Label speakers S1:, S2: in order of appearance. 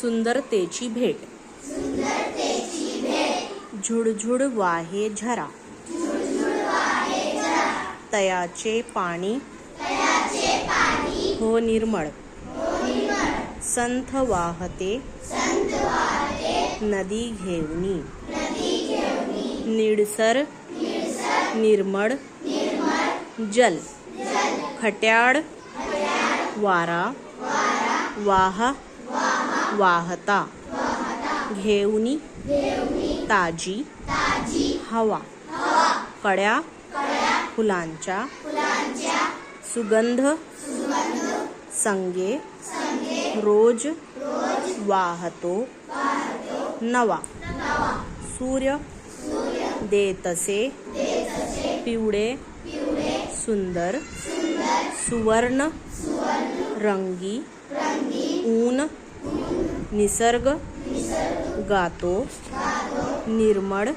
S1: सुंदरतेची भेट झुळझुळ वाहे झरा तयाचे पाणी हो निर्मळ संथ वाहते नदी घेऊनी निळसर निर्मळ जल खट्याळ वारा वाहता घेऊनी ताजी हवा कळ्या फुलांच्या सुगंध संगे रोज वाहतो नवा सूर्य देतसे पिवळे सुंदर सुवर्ण रंगी ऊन निसर्ग गातो निर्मळ